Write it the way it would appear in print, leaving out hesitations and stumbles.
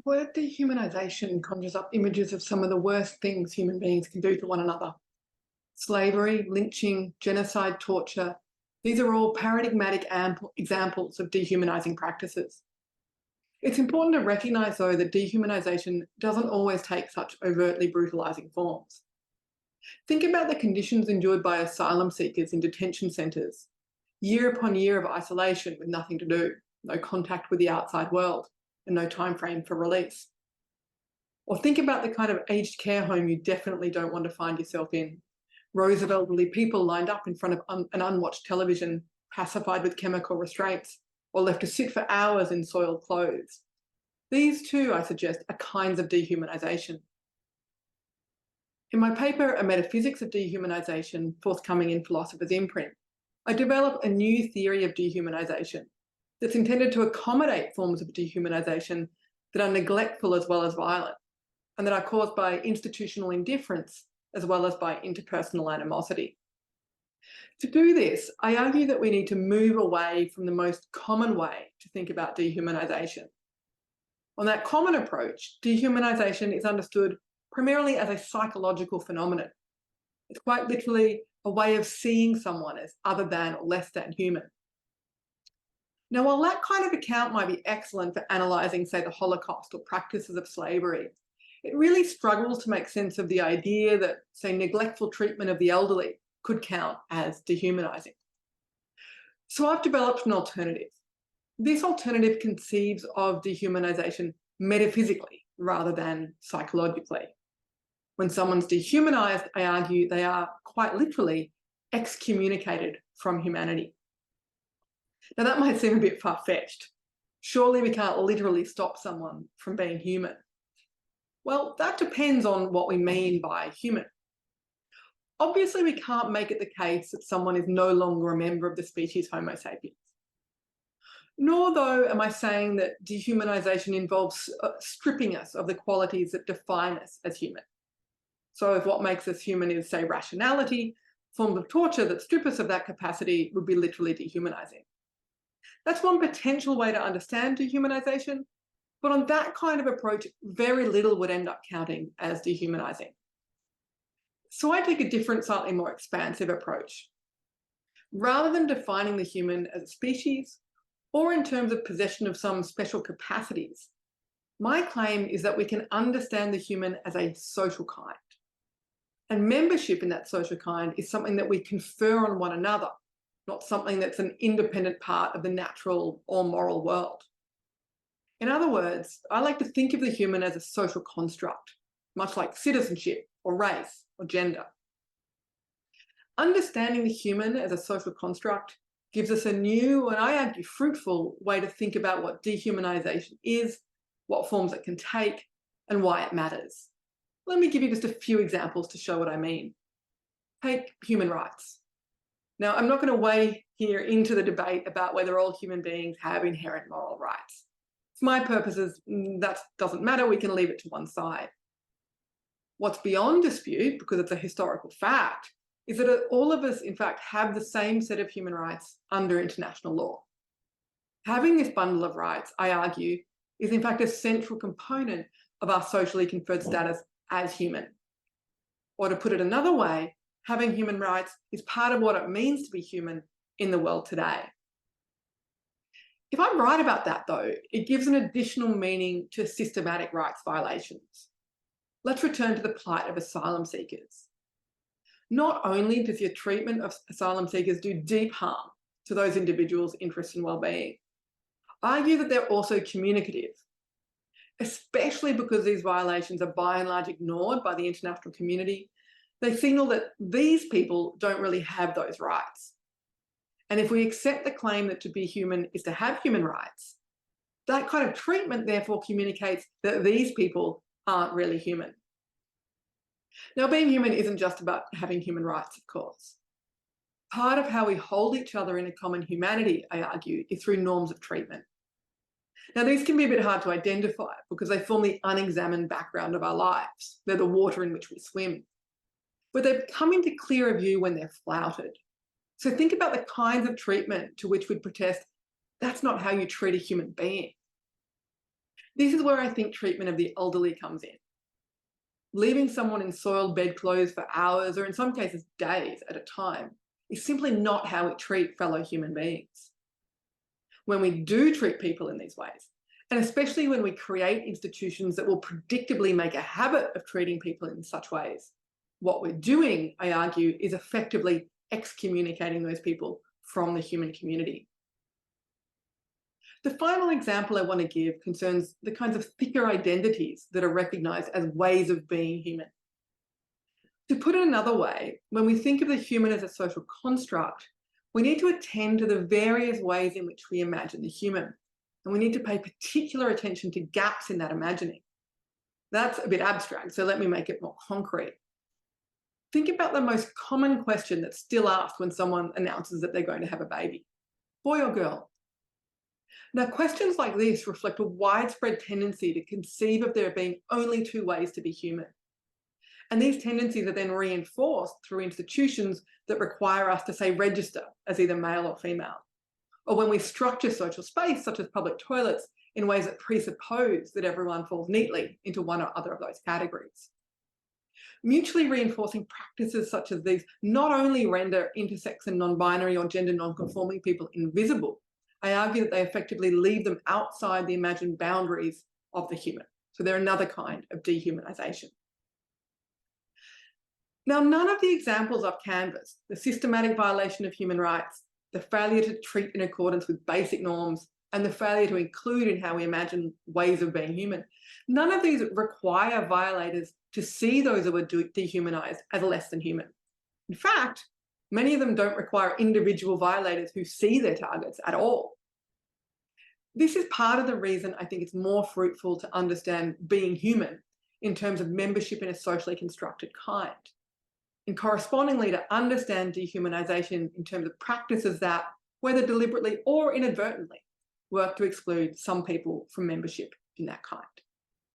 Word dehumanization conjures up images of some of the worst things human beings can do to one another. Slavery, lynching, genocide, torture. These are all paradigmatic examples of dehumanizing practices. It's important to recognise, though, that dehumanisation doesn't always take such overtly brutalising forms. Think about the conditions endured by asylum seekers in detention centres. Year upon year of isolation with nothing to do, no contact with the outside world, and no time frame for release. Or think about the kind of aged care home you definitely don't want to find yourself in. Rows of elderly people lined up in front of an unwatched television, pacified with chemical restraints, or left to sit for hours in soiled clothes. These too, I suggest, are kinds of dehumanisation. In my paper, A Metaphysics of Dehumanisation, forthcoming in Philosopher's Imprint, I develop a new theory of dehumanisation that's intended to accommodate forms of dehumanisation that are neglectful as well as violent, and that are caused by institutional indifference as well as by interpersonal animosity. To do this, I argue that we need to move away from the most common way to think about dehumanisation. On that common approach, dehumanisation is understood primarily as a psychological phenomenon. It's quite literally a way of seeing someone as other than or less than human. Now, while that kind of account might be excellent for analysing, say, the Holocaust or practices of slavery, it really struggles to make sense of the idea that, say, neglectful treatment of the elderly could count as dehumanising. So I've developed an alternative. This alternative conceives of dehumanisation metaphysically rather than psychologically. When someone's dehumanised, I argue they are quite literally excommunicated from humanity. Now that might seem a bit far-fetched. Surely we can't literally stop someone from being human. Well, that depends on what we mean by human. Obviously, we can't make it the case that someone is no longer a member of the species Homo sapiens. Nor, though, am I saying that dehumanisation involves stripping us of the qualities that define us as human. So if what makes us human is, say, rationality, forms of torture that strip us of that capacity would be literally dehumanising. That's one potential way to understand dehumanisation, but on that kind of approach, very little would end up counting as dehumanising. So I take a different, slightly more expansive approach. Rather than defining the human as a species, or in terms of possession of some special capacities, my claim is that we can understand the human as a social kind. And membership in that social kind is something that we confer on one another, not something that's an independent part of the natural or moral world. In other words, I like to think of the human as a social construct, much like citizenship or race or gender. Understanding the human as a social construct gives us a new, and I argue fruitful, way to think about what dehumanisation is, what forms it can take, and why it matters. Let me give you just a few examples to show what I mean. Take human rights. Now, I'm not going to wade here into the debate about whether all human beings have inherent moral rights. For my purposes, that doesn't matter. We can leave it to one side. What's beyond dispute, because it's a historical fact, is that all of us, in fact, have the same set of human rights under international law. Having this bundle of rights, I argue, is in fact a central component of our socially conferred status as human. Or to put it another way, having human rights is part of what it means to be human in the world today. If I'm right about that, though, it gives an additional meaning to systematic rights violations. Let's return to the plight of asylum seekers. Not only does your treatment of asylum seekers do deep harm to those individuals' interests and well-being, I argue that they're also communicative, especially because these violations are by and large ignored by the international community. They signal that these people don't really have those rights. And if we accept the claim that to be human is to have human rights, that kind of treatment therefore communicates that these people aren't really human. Now, being human isn't just about having human rights, of course. Part of how we hold each other in a common humanity, I argue, is through norms of treatment. Now, these can be a bit hard to identify because they form the unexamined background of our lives. They're the water in which we swim. But they come into clearer view when they're flouted. So think about the kinds of treatment to which we'd protest, that's not how you treat a human being. This is where I think treatment of the elderly comes in. Leaving someone in soiled bedclothes for hours, or in some cases days at a time, is simply not how we treat fellow human beings. When we do treat people in these ways, and especially when we create institutions that will predictably make a habit of treating people in such ways, what we're doing, I argue, is effectively excommunicating those people from the human community. The final example I want to give concerns the kinds of thicker identities that are recognised as ways of being human. To put it another way, when we think of the human as a social construct, we need to attend to the various ways in which we imagine the human, and we need to pay particular attention to gaps in that imagining. That's a bit abstract, so let me make it more concrete. Think about the most common question that's still asked when someone announces that they're going to have a baby: boy or girl? Now, questions like this reflect a widespread tendency to conceive of there being only two ways to be human. And these tendencies are then reinforced through institutions that require us to say register as either male or female, or when we structure social space, such as public toilets, in ways that presuppose that everyone falls neatly into one or other of those categories. Mutually reinforcing practices such as these not only render intersex and non-binary or gender non-conforming people invisible, I argue that they effectively leave them outside the imagined boundaries of the human. So they're another kind of dehumanization. Now, none of the examples I've canvassed, the systematic violation of human rights, the failure to treat in accordance with basic norms, and the failure to include in how we imagine ways of being human, none of these require violators to see those who are dehumanized as less than human. In fact, many of them don't require individual violators who see their targets at all. This is part of the reason I think it's more fruitful to understand being human in terms of membership in a socially constructed kind, and correspondingly to understand dehumanization in terms of practices that, whether deliberately or inadvertently, work to exclude some people from membership in that kind.